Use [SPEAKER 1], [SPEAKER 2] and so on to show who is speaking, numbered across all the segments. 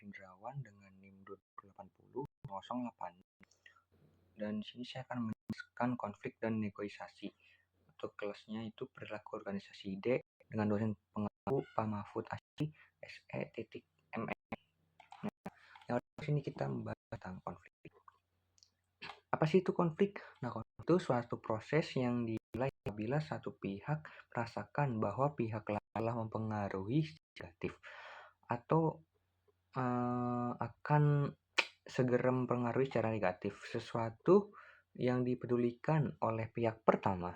[SPEAKER 1] Hendrawan dengan NIM 2808008. Dan di sini saya akan menjelaskan konflik dan negosiasi. Untuk kelasnya itu perilaku organisasi D dengan dosen pengaku Pak Mahfud Asy SE.ME. Nah, di sini kita membahas tentang konflik. Apa sih itu konflik? Nah, konflik itu suatu proses yang dimulai apabila satu pihak merasakan bahwa pihak lain telah mempengaruhi negatif atau akan segera mempengaruhi secara negatif sesuatu yang dipedulikan oleh pihak pertama.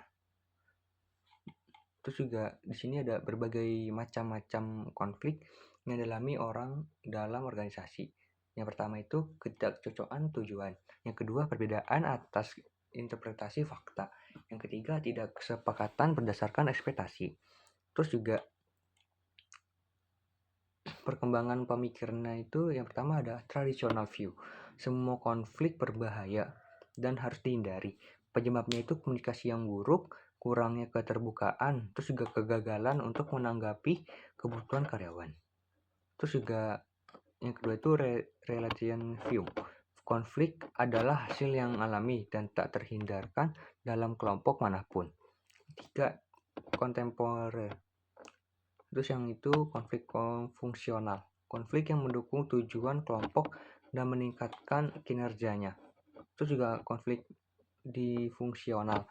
[SPEAKER 1] Terus juga di sini ada berbagai macam-macam konflik yang dialami orang dalam organisasi. Yang pertama itu ketidakcocokan tujuan. Yang kedua perbedaan atas interpretasi fakta. Yang ketiga tidak kesepakatan berdasarkan ekspektasi. Terus juga perkembangan pemikirannya itu yang pertama ada traditional view. Semua konflik berbahaya dan harus dihindari. Penyebabnya itu komunikasi yang buruk, kurangnya keterbukaan, terus juga kegagalan untuk menanggapi kebutuhan karyawan. Terus juga yang kedua itu relation view. Konflik adalah hasil yang alami dan tak terhindarkan dalam kelompok manapun. Ketiga, kontemporer. Terus yang itu konflik fungsional. Konflik yang mendukung tujuan kelompok dan meningkatkan kinerjanya. Terus juga konflik difungsional.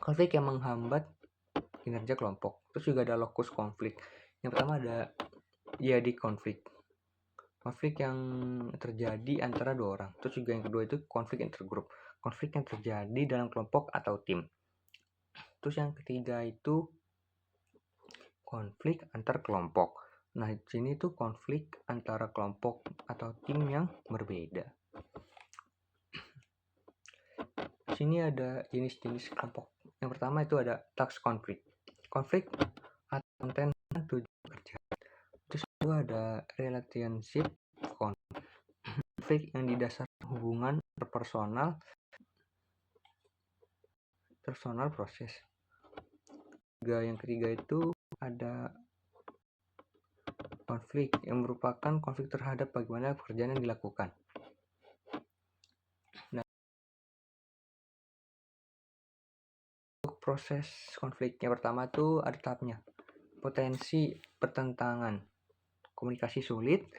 [SPEAKER 1] Konflik yang menghambat kinerja kelompok. Terus juga ada locus konflik. Yang pertama ada jadi konflik. Konflik yang terjadi antara dua orang. Terus juga yang kedua itu konflik intergroup. Konflik yang terjadi dalam kelompok atau tim. Terus yang ketiga itu konflik antar kelompok. Nah, di sini tuh konflik antara kelompok atau tim yang berbeda. Di sini ada jenis-jenis kelompok. Yang pertama itu ada task konflik. Konflik atau konten tujuan kerja. Terus kedua ada relationship konflik yang didasarkan hubungan personal proses. Yang ketiga itu ada konflik yang merupakan konflik terhadap bagaimana pekerjaan yang dilakukan. Nah, untuk proses konflik yang pertama itu ada tahapnya. Potensi pertentangan, komunikasi sulit,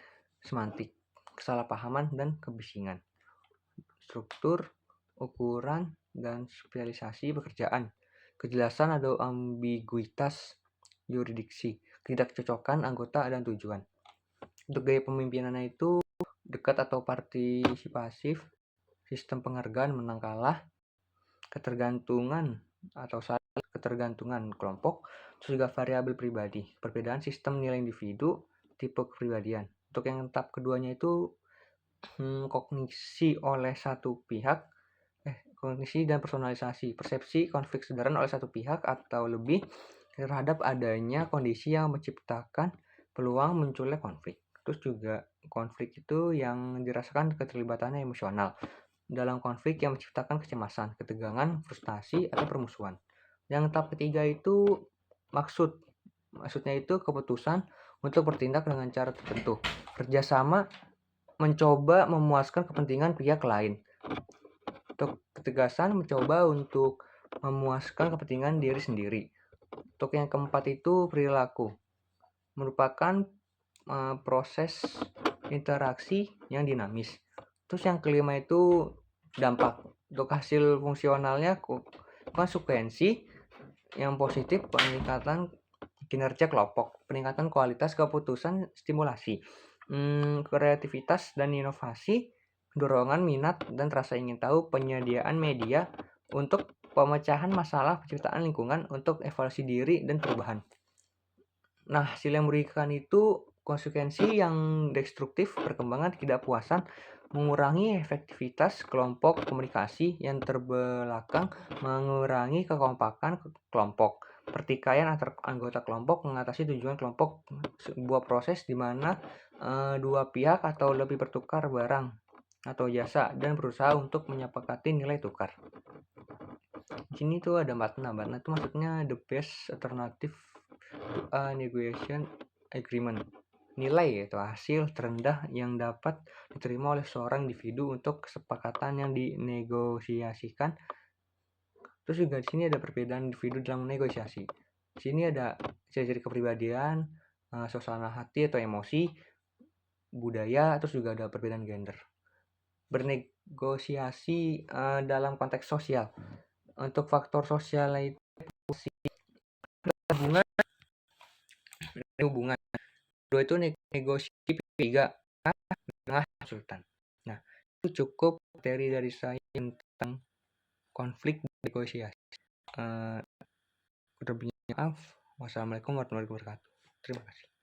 [SPEAKER 1] semantik, kesalahpahaman, dan kebisingan. Struktur, ukuran, dan spesialisasi pekerjaan. Kejelasan atau ambiguitas yurisdiksi, ketidakcocokan anggota dan tujuan. Untuk gaya pemimpinannya itu dekat atau partisipasif, sistem penghargaan menang kalah, ketergantungan atau saling ketergantungan kelompok, terus juga variabel pribadi, perbedaan sistem nilai individu, tipe kepribadian. Untuk yang tahap keduanya itu kognisi oleh satu pihak, kognisi dan personalisasi, persepsi konflik kesadaran oleh satu pihak atau lebih terhadap adanya kondisi yang menciptakan peluang munculnya konflik. Terus juga konflik itu yang dirasakan keterlibatannya emosional dalam konflik yang menciptakan kecemasan, ketegangan, frustasi, atau permusuhan. Yang tahap ketiga itu maksudnya itu keputusan untuk bertindak dengan cara tertentu, kerjasama mencoba memuaskan kepentingan pihak lain. Untuk ketegasan mencoba untuk memuaskan kepentingan diri sendiri. Untuk yang keempat itu perilaku, merupakan proses interaksi yang dinamis. Terus yang kelima itu dampak. Untuk hasil fungsionalnya konsekuensi yang positif, peningkatan kinerja kelompok, peningkatan kualitas keputusan, stimulasi, kreativitas dan inovasi, dorongan minat dan rasa ingin tahu, penyediaan media untuk pemecahan masalah, penciptaan lingkungan untuk evaluasi diri dan perubahan. Nah, hasil yang merugikan itu konsekuensi yang destruktif, perkembangan ketidakpuasan, mengurangi efektivitas kelompok, komunikasi yang terbelakang, mengurangi kekompakan kelompok, pertikaian antar anggota kelompok, mengatasi tujuan kelompok, sebuah proses di mana dua pihak atau lebih bertukar barang atau jasa dan berusaha untuk menyepakati nilai tukar. Di sini tuh ada BATNA. BATNA itu maksudnya the best alternative to a negotiation agreement. nilai atau hasil terendah yang dapat diterima oleh seorang individu untuk kesepakatan yang dinegosiasikan. Terus juga di sini ada perbedaan individu dalam negosiasi. Di sini ada ciri-ciri kepribadian, suasana hati atau emosi, budaya, terus juga ada perbedaan gender. Bernegosiasi dalam konteks sosial. Untuk faktor sosial itu hubungan. Dua itu negosiasi tiga tengah konsultan. Nah, itu cukup materi dari saya tentang konflik negosiasi. Kurang maaf. Wassalamualaikum warahmatullahi wabarakatuh. Terima kasih.